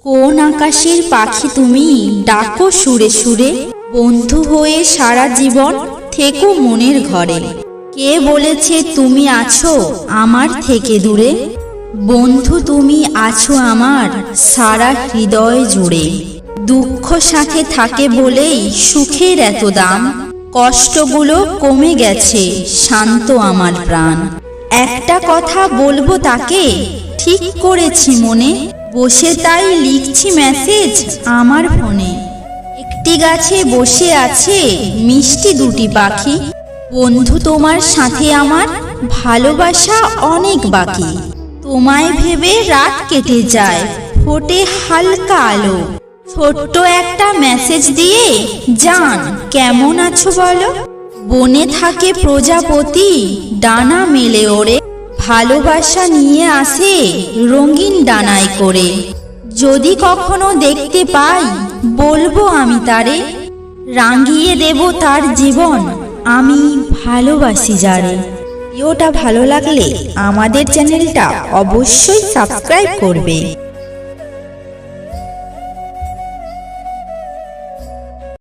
কোন আকাশের পাখি তুমি ডাকো সুরে সুরে, বন্ধু হয়ে সারা জীবন থেকো মনের ঘরে। কে বলেছে তুমি আছো আমার থেকে দূরে, বন্ধু তুমি আছো আমার সারা হৃদয় জুড়ে। দুঃখ সাথে থাকে বলেই সুখের এত দাম, কষ্টগুলো কমে গেছে শান্ত আমার প্রাণ। একটা কথা বলবো তাকে ঠিক করেছি মনে, বসে তাই লিখছি মেসেজ আমার ফোনে। একটি গাছে বসে আছে মিষ্টি দুটি পাখি, বন্ধু তোমার সাথে আমার ভালোবাসা অনেক বাকি। তোমায় ভেবে রাত কেটে যায় ফোটে হালকা আলো, ছোট্ট একটা মেসেজ দিয়ে জান কেমন আছো বলো। বনে থাকে প্রজাপতি ডানা মেলে ওড়ে, ভালোবাসা নিয়ে আসে রঙিন ডানায় করে। যদি কখনো দেখতে পাই বলবো আমি তারে, রাঙিয়ে দেব তার জীবন আমি ভালোবাসি যারে। ভিডিওটা ভালো লাগলে আমাদের চ্যানেলটা অবশ্যই সাবস্ক্রাইব করবে।